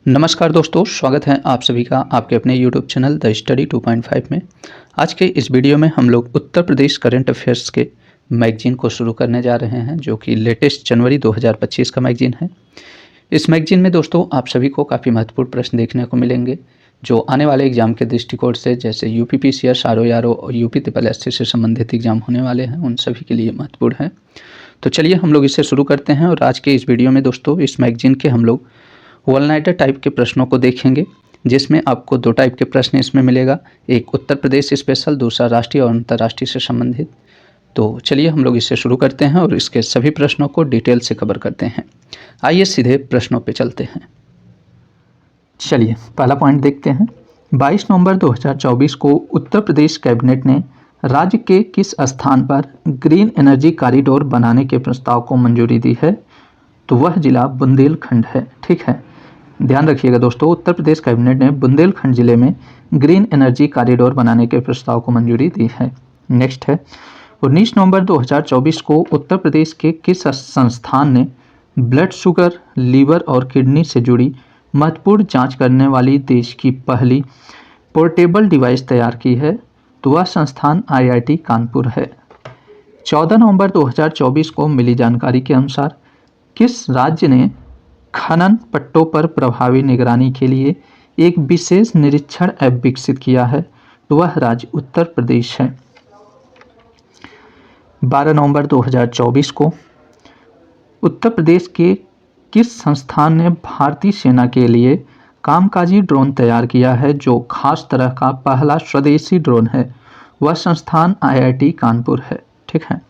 नमस्कार दोस्तों, स्वागत है आप सभी का आपके अपने YouTube चैनल द स्टडी 2.5 में। आज के इस वीडियो में हम लोग उत्तर प्रदेश करंट अफेयर्स के मैगजीन को शुरू करने जा रहे हैं, जो कि लेटेस्ट जनवरी 2025 का मैगजीन है। इस मैगजीन में दोस्तों आप सभी को काफ़ी महत्वपूर्ण प्रश्न देखने को मिलेंगे, जो आने वाले एग्जाम के दृष्टिकोण से, जैसे यूपी पीसीएस, आरओ और यूपी SSC से संबंधित एग्जाम होने वाले हैं, उन सभी के लिए महत्वपूर्ण है। तो चलिए हम लोग इसे शुरू करते हैं। और आज के इस वीडियो में दोस्तों इस मैगजीन के हम लोग वन नाइटर टाइप के प्रश्नों को देखेंगे, जिसमें आपको दो टाइप के प्रश्न इसमें मिलेगा, एक उत्तर प्रदेश स्पेशल, दूसरा राष्ट्रीय और अंतर्राष्ट्रीय से संबंधित। तो चलिए हम लोग इसे शुरू करते हैं और इसके सभी प्रश्नों को डिटेल से कवर करते हैं। आइए सीधे प्रश्नों पे चलते हैं। चलिए पहला पॉइंट देखते हैं। 22 नवंबर 2024 को उत्तर प्रदेश कैबिनेट ने राज्य के किस स्थान पर ग्रीन एनर्जी कॉरिडोर बनाने के प्रस्ताव को मंजूरी दी है? तो वह जिला बुंदेलखंड है। ठीक है, ध्यान रखिएगा दोस्तों, उत्तर प्रदेश कैबिनेट ने बुंदेलखंड जिले में ग्रीन एनर्जी कॉरिडोर बनाने के प्रस्ताव को मंजूरी दी है। नेक्स्ट है, 19 नवंबर 2024 को उत्तर प्रदेश के किस संस्थान ने ब्लड शुगर, लीवर और किडनी से जुड़ी महत्वपूर्ण जांच करने वाली देश की पहली पोर्टेबल डिवाइस तैयार की है? तो वह संस्थान IIT कानपुर है। 14 नवंबर 2024 को मिली जानकारी के अनुसार किस राज्य ने खनन पट्टों पर प्रभावी निगरानी के लिए एक विशेष निरीक्षण ऐप विकसित किया है? तो वह राज्य उत्तर प्रदेश है। 12 नवंबर 2024 को उत्तर प्रदेश के किस संस्थान ने भारतीय सेना के लिए कामकाजी ड्रोन तैयार किया है, जो खास तरह का पहला स्वदेशी ड्रोन है? वह संस्थान IIT कानपुर है। ठीक है,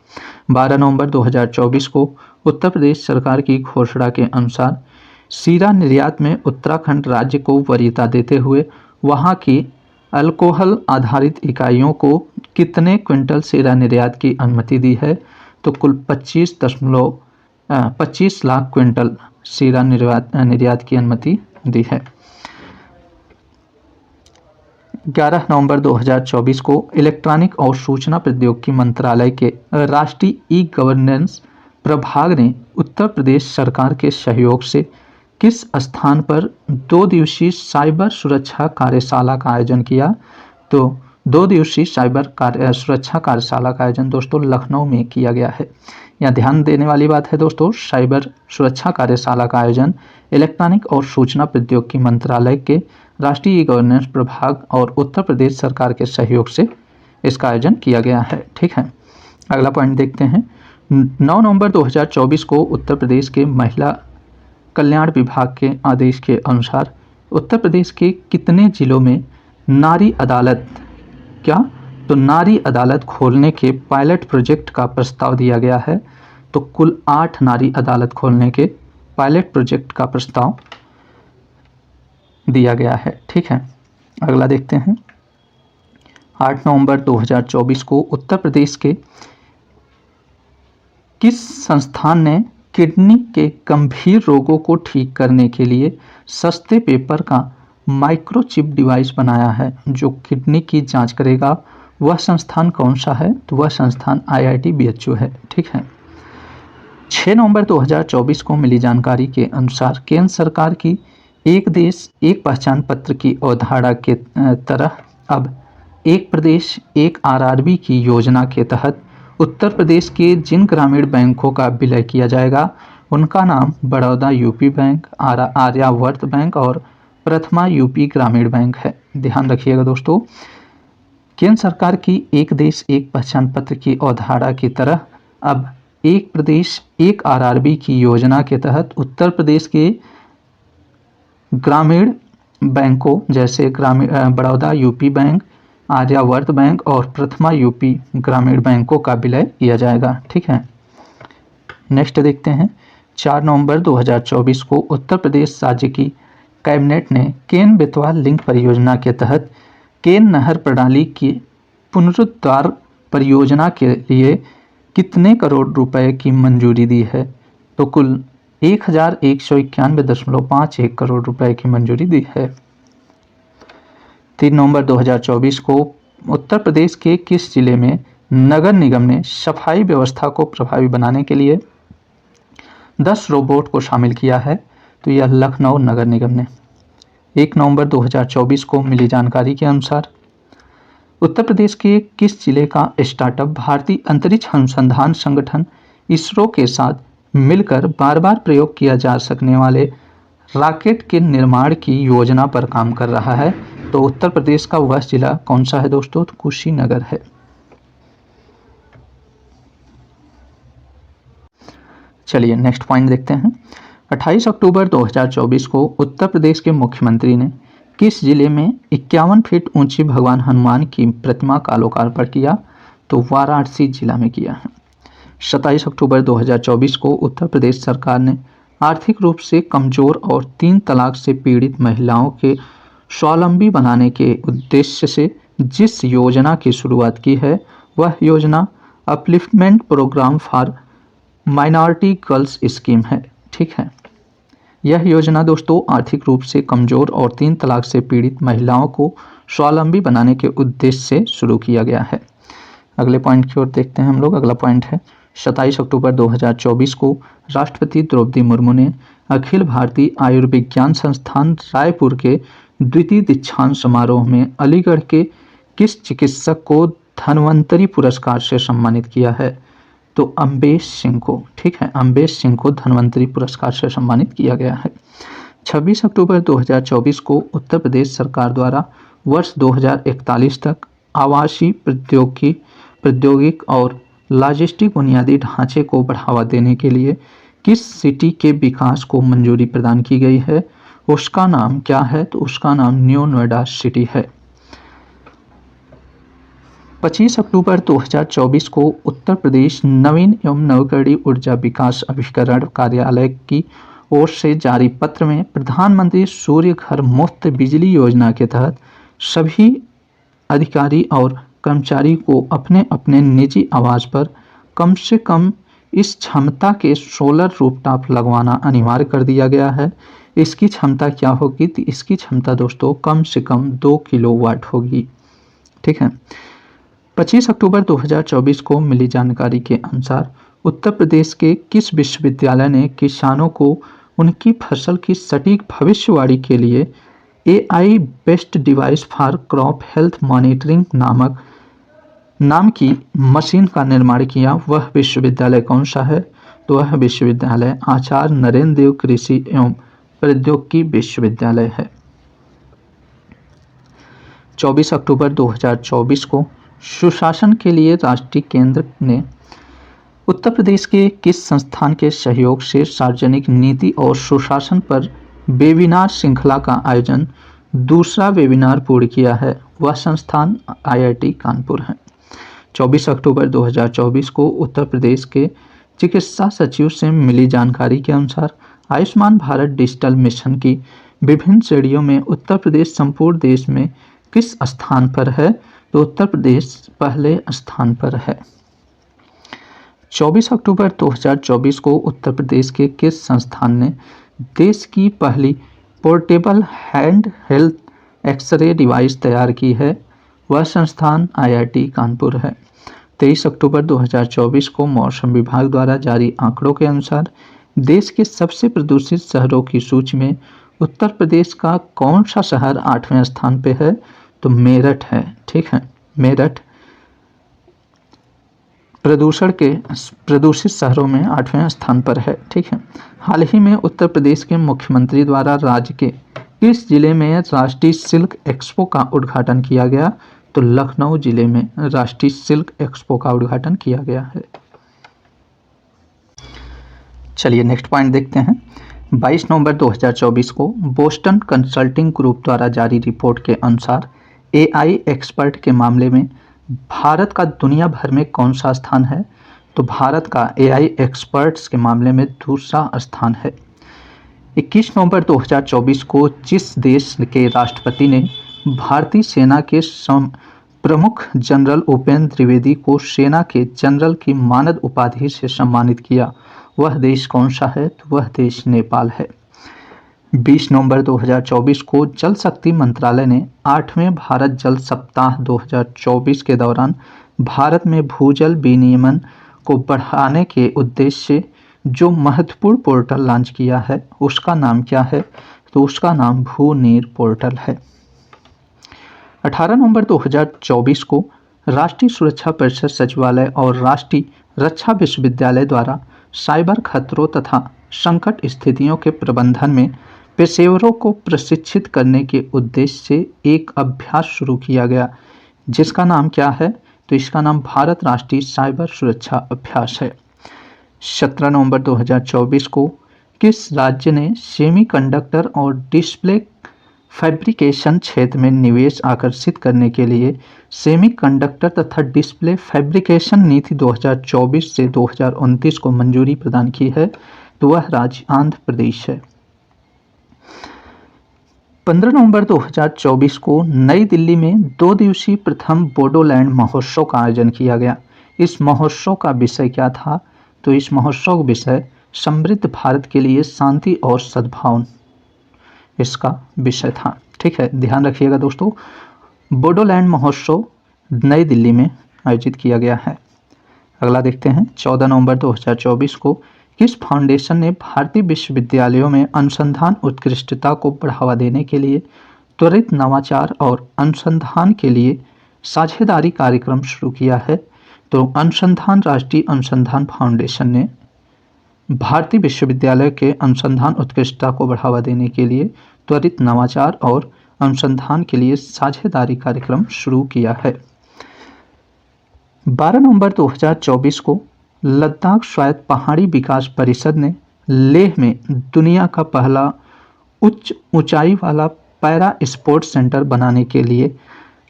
12 नवंबर 2024 को उत्तर प्रदेश सरकार की घोषणा के अनुसार शीरा निर्यात में उत्तराखंड राज्य को वरीयता देते हुए वहां की अल्कोहल आधारित इकाइयों को कितने क्विंटल शीरा निर्यात की अनुमति दी है? तो कुल 25 लाख क्विंटल शीरा निर्यात की अनुमति दी है। 11 नवंबर 2024 को इलेक्ट्रॉनिक और सूचना प्रौद्योगिकी मंत्रालय के राष्ट्रीय ई गवर्नेंस प्रभाग ने उत्तर प्रदेश सरकार के सहयोग से किस स्थान पर 2 दिवसीय साइबर सुरक्षा कार्यशाला का आयोजन किया? तो 2 दिवसीय साइबर सुरक्षा कार्यशाला का आयोजन दोस्तों लखनऊ में किया गया है। यहाँ ध्यान देने वाली बात है दोस्तों, साइबर सुरक्षा कार्यशाला का आयोजन इलेक्ट्रॉनिक और सूचना प्रौद्योगिकी मंत्रालय के राष्ट्रीय ई गवर्नेंस प्रभाग और उत्तर प्रदेश सरकार के सहयोग से इसका आयोजन किया गया है। ठीक है, अगला पॉइंट देखते हैं। 9 नवंबर 2024 को उत्तर प्रदेश के महिला कल्याण विभाग के आदेश के अनुसार उत्तर प्रदेश के कितने जिलों में नारी अदालत नारी अदालत खोलने के पायलट प्रोजेक्ट का प्रस्ताव दिया गया है? तो कुल 8 नारी अदालत खोलने के पायलट प्रोजेक्ट का प्रस्ताव दिया गया है। ठीक है, अगला देखते हैं। 8 नवंबर 2024 को उत्तर प्रदेश के किस संस्थान ने किडनी के गंभीर रोगों को ठीक करने के लिए सस्ते पेपर का माइक्रोचिप डिवाइस बनाया है, जो किडनी की जांच करेगा? वह संस्थान कौन सा है? तो वह संस्थान IIT BHU है। ठीक है, 6 नवंबर 2024 को मिली जानकारी के अनुसार केंद्र सरकार की एक देश एक पहचान पत्र की अवधारणा के तरह अब एक प्रदेश एक RRB की योजना के तहत उत्तर प्रदेश के जिन ग्रामीण बैंकों का विलय किया जाएगा, उनका नाम Baroda UP bank, Aryavart bank और प्रथमा UP ग्रामीण बैंक है। ध्यान रखिएगा दोस्तों, केंद्र सरकार की एक देश एक पहचान पत्र की अवधारणा की तरह अब एक प्रदेश एक RRB की योजना के तहत उत्तर प्रदेश के ग्रामीण बैंकों जैसे Baroda UP bank, Aryavart bank और प्रथमा UP ग्रामीण बैंकों का विलय किया जाएगा। ठीक है, नेक्स्ट देखते हैं। 4 नवंबर 2024 को उत्तर प्रदेश राज्य की कैबिनेट ने केन बेतवा लिंक परियोजना के तहत केन नहर प्रणाली की पुनरुद्धार परियोजना के लिए कितने करोड़ रुपए की मंजूरी दी है? तो कुल 1191.51 करोड़ रुपए की मंजूरी दी है। 3 नवंबर 2024 को उत्तर प्रदेश के किस जिले में नगर निगम ने सफाई व्यवस्था को प्रभावी बनाने के लिए 10 रोबोट को शामिल किया है? तो यह लखनऊ नगर निगम ने। 1 नवंबर 2024 को मिली जानकारी के अनुसार उत्तर प्रदेश के किस जिले का स्टार्टअप भारतीय अंतरिक्ष अनुसंधान संगठन इसरो के साथ मिलकर बार बार प्रयोग किया जा सकने वाले रॉकेट के निर्माण की योजना पर काम कर रहा है? तो उत्तर प्रदेश का वह जिला कौन सा है दोस्तों? तो कुशीनगर है। चलिए नेक्स्ट पॉइंट देखते हैं। 28 अक्टूबर 2024 को उत्तर प्रदेश के मुख्यमंत्री ने किस जिले में 51 फीट ऊंची भगवान हनुमान की प्रतिमा का लोकार्पण किया? तो वाराणसी जिला में किया है। 27 अक्टूबर 2024 को उत्तर प्रदेश सरकार ने आर्थिक रूप से कमजोर और 3 तलाक से पीड़ित महिलाओं के स्वावलंबी बनाने के उद्देश्य से जिस योजना की शुरुआत की है वह योजना upliftment program for minority girls scheme है। ठीक है, यह योजना दोस्तों आर्थिक रूप से कमजोर और 3 तलाक से पीड़ित महिलाओं को स्वावलंबी बनाने के उद्देश्य से शुरू किया गया है। अगले पॉइंट की ओर देखते हैं हम लोग। अगला पॉइंट है 27 अक्टूबर 2024 को राष्ट्रपति द्रौपदी मुर्मू ने अखिल भारतीय आयुर्विज्ञान संस्थान रायपुर के द्वितीय दीक्षांत समारोह में अलीगढ़ के किस चिकित्सक को धन्वंतरी पुरस्कार से सम्मानित किया है? तो अम्बेश सिंह को। ठीक है, अम्बेश सिंह को धन्वंतरी पुरस्कार से सम्मानित किया गया है। 26 अक्टूबर 2024 को उत्तर प्रदेश सरकार द्वारा वर्ष 2041 तक आवासीय प्रौद्योगिक और लॉजिस्टिक बुनियादी ढांचे को बढ़ावा देने के लिए किस सिटी के विकास को मंजूरी प्रदान की गई है? उसका नाम क्या है? तो उसका नाम न्यू नोएडा सिटी है। 25 अक्टूबर 2024 को उत्तर प्रदेश नवीन एवं नवकरणीय ऊर्जा विकास अभिकरण कार्यालय की ओर से जारी पत्र में प्रधानमंत्री सूर्य घर मुफ्त बिजली योजना के तहत सभी अधिकारी और कर्मचारी को अपने अपने निजी आवास पर कम से कम इस क्षमता के सोलर रूफटॉप लगवाना अनिवार्य कर दिया गया है। इसकी क्षमता क्या होगी? तो इसकी क्षमता दोस्तों कम से कम 2 किलोवाट होगी। ठीक है, 25 अक्टूबर 2024 को मिली जानकारी के अनुसार उत्तर प्रदेश के किस विश्वविद्यालय ने किसानों को उनकी फसल की सटीक भविष्यवाणी के लिए AI based device for crop health monitoring नाम की मशीन का निर्माण किया? वह विश्वविद्यालय कौन सा है? तो वह विश्वविद्यालय आचार्य नरेंद्र देव कृषि एवं प्रौद्योगिकी विश्वविद्यालय है। 24 अक्टूबर 2024 को सुशासन के लिए राष्ट्रीय केंद्र ने उत्तर प्रदेश के किस संस्थान के सहयोग से सार्वजनिक नीति और सुशासन पर वेबिनार श्रृंखला का आयोजन दूसरा वेबिनार पूर्ण किया है? वह संस्थान IIT कानपुर है। 24 अक्टूबर 2024 को उत्तर प्रदेश के चिकित्सा सचिव से मिली जानकारी के अनुसार आयुष्मान भारत डिजिटल मिशन की विभिन्न श्रेणियों में उत्तर प्रदेश संपूर्ण देश में किस स्थान पर है? तो उत्तर प्रदेश पहले स्थान पर है। 24 अक्टूबर 2024 को उत्तर प्रदेश के किस संस्थान ने देश की पहली portable hand health x-ray device तैयार की है? वह संस्थान IIT कानपुर है। 23 अक्टूबर 2024 को मौसम विभाग द्वारा जारी आंकड़ों के अनुसार देश के सबसे प्रदूषित शहरों की सूची में उत्तर प्रदेश का कौन सा शहर 8वें स्थान पे है? तो मेरठ है। ठीक है, मेरठ प्रदूषित शहरों में 8वें स्थान पर है। ठीक है, हाल ही में उत्तर प्रदेश के मुख्यमंत्री द्वारा राज्य के किस जिले में राष्ट्रीय सिल्क एक्सपो का उद्घाटन किया गया? तो लखनऊ जिले में राष्ट्रीय सिल्क एक्सपो का उद्घाटन किया गया है। चलिए नेक्स्ट पॉइंट देखते हैं। 22 नवंबर 2024 को बोस्टन कंसल्टिंग ग्रुप द्वारा जारी रिपोर्ट के अनुसार AI एक्सपर्ट के मामले में भारत का दुनिया भर में कौन सा स्थान है? तो भारत का AI एक्सपर्ट्स के मामले में दूसरा स्थान है। 21 नवंबर 2024 को जिस देश के राष्ट्रपति ने भारतीय सेना के प्रमुख जनरल उपेंद्र द्विवेदी को सेना के जनरल की मानद उपाधि से सम्मानित किया, वह देश कौन सा है? तो वह देश नेपाल है। 20 नवंबर 2024 को जल शक्ति मंत्रालय ने 8वें भारत जल सप्ताह 2024 के दौरान भारत में भूजल विनियमन को बढ़ाने के उद्देश्य से जो महत्वपूर्ण पोर्टल लॉन्च किया है उसका नाम क्या है? तो उसका नाम भू-नीर पोर्टल है। 18 नवंबर 2024 को राष्ट्रीय सुरक्षा परिषद सचिवालय और राष्ट्रीय रक्षा विश्वविद्यालय द्वारा साइबर खतरों तथा संकट स्थितियों के प्रबंधन में पेशेवरों को प्रशिक्षित करने के उद्देश्य से एक अभ्यास शुरू किया गया, जिसका नाम क्या है? तो इसका नाम भारत राष्ट्रीय साइबर सुरक्षा अभ्यास है। 17 नवंबर 2024 को किस राज्य ने सेमीकंडक्टर और डिस्प्ले फैब्रिकेशन क्षेत्र में निवेश आकर्षित करने के लिए सेमीकंडक्टर तथा डिस्प्ले फैब्रिकेशन नीति 2024 से 2029 को मंजूरी प्रदान की है? तो वह राज्य आंध्र प्रदेश है। 15 नवंबर 2024 को नई दिल्ली में 2 दिवसीय प्रथम बोडोलैंड महोत्सव का आयोजन किया गया। इस महोत्सव का विषय क्या था? तो इस महोत्सव का विषय समृद्ध भारत के लिए शांति और सद्भावना इसका विषय था। ठीक है, ध्यान रखिएगा दोस्तों, बोडोलैंड महोत्सव नई दिल्ली में आयोजित किया गया है। अगला देखते हैं, 14 नवंबर 2024 को किस फाउंडेशन ने भारतीय विश्वविद्यालयों में अनुसंधान उत्कृष्टता को बढ़ावा देने के लिए त्वरित नवाचार और अनुसंधान के लिए साझेदारी कार्यक्रम शुरू किया है? तो अनुसंधान राष्ट्रीय अनुसंधान फाउंडेशन ने भारतीय विश्वविद्यालय के अनुसंधान उत्कृष्टता को बढ़ावा देने के लिए त्वरित नवाचार और अनुसंधान के लिए साझेदारी कार्यक्रम शुरू किया है। 12 नवंबर 2024 को लद्दाख स्वायत्त पहाड़ी विकास परिषद ने लेह में दुनिया का पहला उच्च ऊंचाई वाला पैरा स्पोर्ट्स सेंटर बनाने के लिए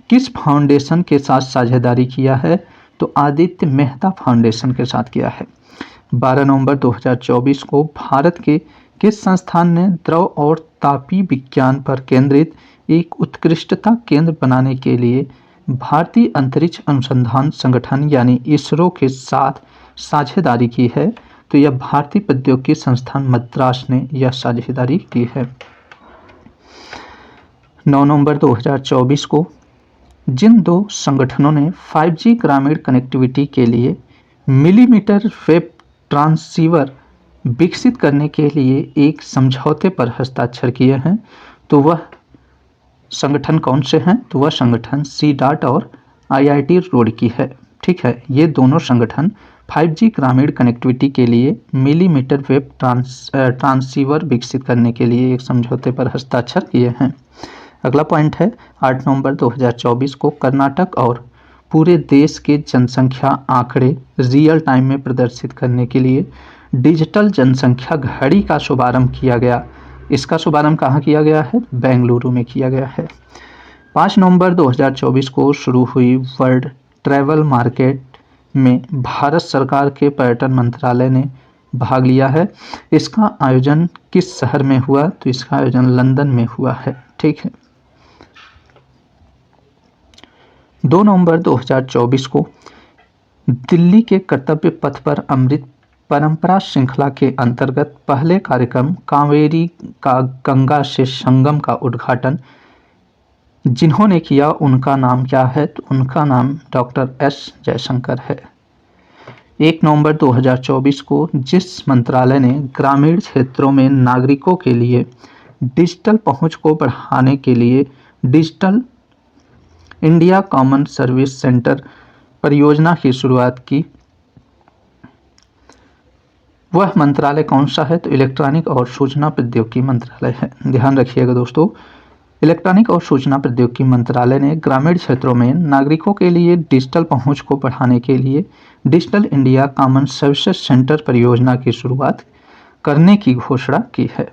किस फाउंडेशन के साथ साझेदारी किया है? तो आदित्य मेहता फाउंडेशन के साथ किया है। 12 नवंबर 2024 को भारत के किस संस्थान ने द्रव और तापीय विज्ञान पर केंद्रित एक उत्कृष्टता केंद्र बनाने के लिए भारतीय अंतरिक्ष अनुसंधान संगठन यानी इसरो के साथ साझेदारी की है? तो यह भारतीय प्रौद्योगिकी संस्थान मद्रास ने यह साझेदारी की है। 9 नवंबर 2024 को जिन 2 संगठनों ने 5G ग्रामीण कनेक्टिविटी के लिए मिलीमीटर वेव ट्रांसीवर विकसित करने के लिए एक समझौते पर हस्ताक्षर किए हैं, तो वह संगठन कौन से हैं? तो वह संगठन CDOT और IIT रुड़की है। ठीक है, ये दोनों संगठन 5G ग्रामीण कनेक्टिविटी के लिए मिलीमीटर वेव ट्रांसीवर विकसित करने के लिए एक समझौते पर हस्ताक्षर किए हैं। अगला पॉइंट है, 8 नवंबर 2024 को कर्नाटक और पूरे देश के जनसंख्या आंकड़े रियल टाइम में प्रदर्शित करने के लिए डिजिटल जनसंख्या घड़ी का शुभारंभ किया गया। इसका शुभारंभ कहाँ किया गया है? बेंगलुरु में किया गया है। 5 नवंबर 2024 को शुरू हुई वर्ल्ड ट्रैवल मार्केट में भारत सरकार के पर्यटन मंत्रालय ने भाग लिया है। इसका आयोजन किस शहर में हुआ? तो इसका आयोजन लंदन में हुआ है। ठीक है। 2 नवंबर 2024 को दिल्ली के कर्तव्य पथ पर अमृत परंपरा श्रृंखला के अंतर्गत पहले कार्यक्रम कावेरी का गंगा से संगम का उद्घाटन जिन्होंने किया उनका नाम क्या है? तो उनका नाम डॉक्टर S जयशंकर है। 1 नवंबर 2024 को जिस मंत्रालय ने ग्रामीण क्षेत्रों में नागरिकों के लिए डिजिटल पहुंच को बढ़ाने के लिए digital India common service centre परियोजना की शुरुआत की, वह मंत्रालय कौन सा है? तो इलेक्ट्रॉनिक और सूचना प्रौद्योगिकी मंत्रालय है। ध्यान रखिएगा दोस्तों, इलेक्ट्रॉनिक और सूचना प्रौद्योगिकी मंत्रालय ने ग्रामीण क्षेत्रों में नागरिकों के लिए डिजिटल पहुंच को बढ़ाने के लिए digital India common services centre परियोजना की शुरुआत करने की घोषणा की है।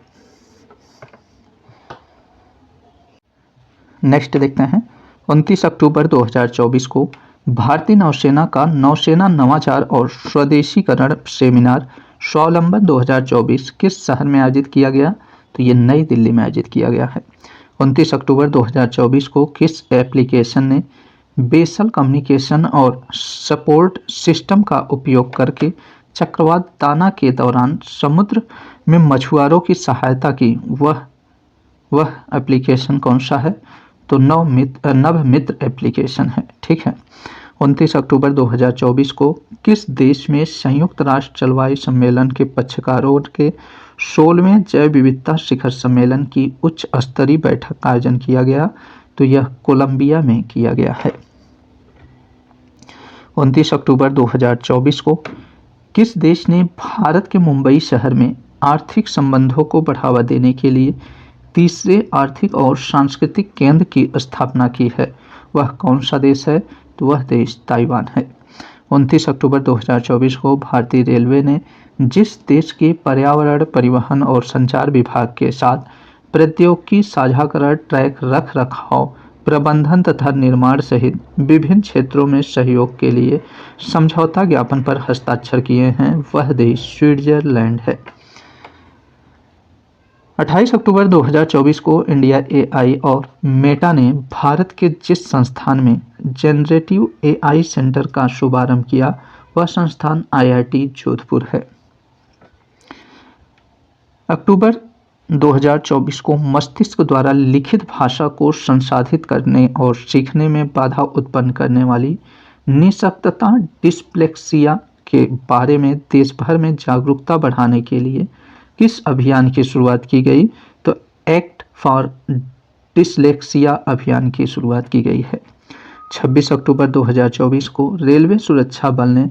नेक्स्ट देखते हैं, 29 अक्टूबर 2024 को भारतीय नौसेना का नौसेना नवाचार और स्वदेशीकरण सेमिनार स्वावलंबन 2024 किस शहर में आयोजित किया गया? तो ये नई दिल्ली में आयोजित किया गया है। 29 अक्टूबर 2024 को किस एप्लीकेशन ने बेसल कम्युनिकेशन और सपोर्ट सिस्टम का उपयोग करके चक्रवात दाना के दौरान समुद्र में मछुआरों की सहायता की? वह एप्लीकेशन कौन सा है? तो नवमित्र एप्लीकेशन है। ठीक है। 29 अक्टूबर 2024 को किस देश में संयुक्त राष्ट्र जलवायु सम्मेलन के पक्षकारों के 16वें जैव विविधता शिखर सम्मेलन की उच्च स्तरीय बैठक का आयोजन किया गया? तो यह कोलंबिया में किया गया है। 29 अक्टूबर 2024 को किस देश ने भारत के मुंबई शहर में आर्थिक संबंधों को बढ़ावा देने के लिए तीसरे आर्थिक और सांस्कृतिक केंद्र की स्थापना की है? वह कौन सा देश है? तो वह देश ताइवान है। 29 अक्टूबर 2024 को भारतीय रेलवे ने जिस देश के पर्यावरण, परिवहन और संचार विभाग के साथ प्रौद्योगिकी साझाकरण, ट्रैक रख रखाव, प्रबंधन तथा निर्माण सहित विभिन्न क्षेत्रों में सहयोग के लिए समझौता ज्ञापन पर हस्ताक्षर किए हैं, वह देश स्विट्जरलैंड है। 28 अक्टूबर 2024 को इंडिया एआई और मेटा ने भारत के जिस संस्थान में जनरेटिव एआई सेंटर का शुभारंभ किया, वह संस्थान आईआईटी जोधपुर है। अक्टूबर 2024 को मस्तिष्क द्वारा लिखित भाषा को संसाधित करने और सीखने में बाधा उत्पन्न करने वाली निःशक्तता डिस्लेक्सिया के बारे में देश भर में जागरूकता बढ़ाने के लिए किस अभियान की शुरुआत की गई? तो एक्ट फॉर डिस्लेक्सिया अभियान की शुरुआत की गई है। 26 अक्टूबर 2024 को रेलवे सुरक्षा बल ने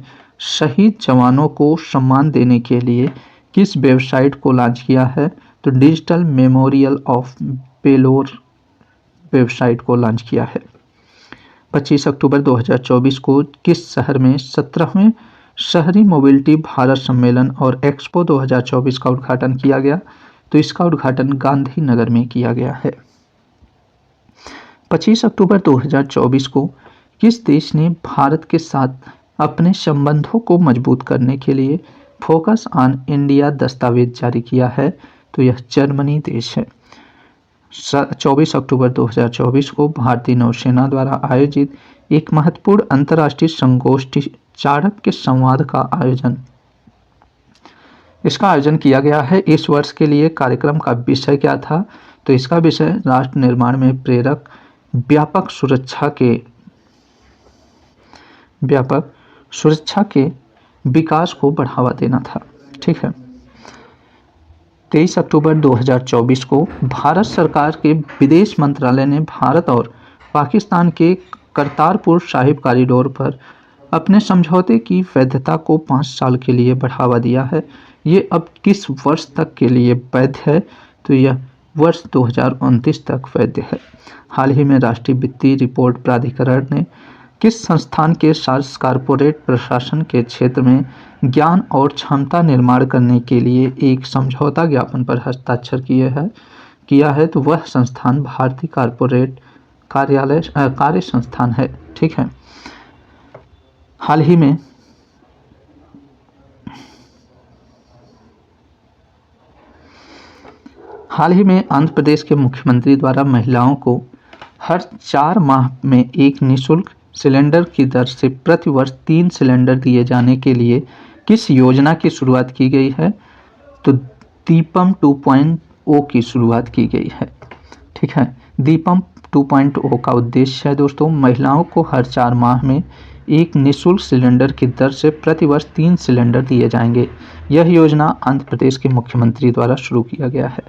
शहीद जवानों को सम्मान देने के लिए किस वेबसाइट को लॉन्च किया है? तो digital memorial of valour website को लॉन्च किया है। 25 अक्टूबर 2024 को किस शहर में 17वें शहरी मोबिलिटी भारत सम्मेलन और एक्सपो 2024 का उद्घाटन किया गया? तो इसका उद्घाटन गांधीनगर में किया गया है। 25 अक्टूबर 2024 को किस देश ने भारत के साथ अपने संबंधों को मजबूत करने के लिए फोकस ऑन इंडिया दस्तावेज जारी किया है? तो यह जर्मनी देश है। 24 अक्टूबर 2024 को भारतीय नौसेना द्वारा आयोजित एक महत्वपूर्ण अंतर्राष्ट्रीय संगोष्ठी चाणक्य संवाद का आयोजन किया गया है। इस वर्ष के लिए कार्यक्रम का विषय क्या था? तो इसका विषय राष्ट्र निर्माण में प्रेरक व्यापक सुरक्षा के विकास को बढ़ावा देना था। ठीक है। 23 अक्टूबर 2024 को भारत सरकार के विदेश मंत्रालय ने भारत और पाकिस्तान के करतारपुर साहिब कॉरिडोर पर अपने समझौते की वैधता को 5 साल के लिए बढ़ावा दिया है। ये अब किस वर्ष तक के लिए वैध है? तो यह वर्ष 2029 तक वैध है। हाल ही में राष्ट्रीय वित्तीय रिपोर्ट प्राधिकरण ने किस संस्थान के साथ कॉर्पोरेट प्रशासन के क्षेत्र में ज्ञान और क्षमता निर्माण करने के लिए एक समझौता ज्ञापन पर हस्ताक्षर किया है? तो वह संस्थान भारतीय कॉर्पोरेट कार्य संस्थान है। ठीक है। हाल ही में आंध्र प्रदेश के मुख्यमंत्री द्वारा महिलाओं को हर 4 माह में एक निःशुल्क सिलेंडर की दर से प्रति वर्ष 3 सिलेंडर दिए जाने के लिए किस योजना की शुरुआत की गई है? तो दीपम 2.0 की शुरुआत की गई है। ठीक है। दीपम 2.0 का उद्देश्य है दोस्तों, महिलाओं को हर 4 माह में एक निःशुल्क सिलेंडर की दर से प्रति वर्ष 3 सिलेंडर दिए जाएंगे। यह योजना आंध्र प्रदेश के मुख्यमंत्री द्वारा शुरू किया गया है।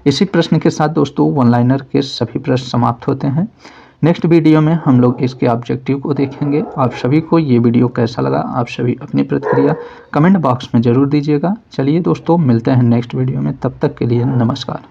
इसी प्रश्न के साथ दोस्तों वन लाइनर के सभी प्रश्न समाप्त होते हैं। नेक्स्ट वीडियो में हम लोग इसके ऑब्जेक्टिव को देखेंगे। आप सभी को ये वीडियो कैसा लगा, आप सभी अपनी प्रतिक्रिया कमेंट बॉक्स में ज़रूर दीजिएगा। चलिए दोस्तों, मिलते हैं नेक्स्ट वीडियो में, तब तक के लिए नमस्कार।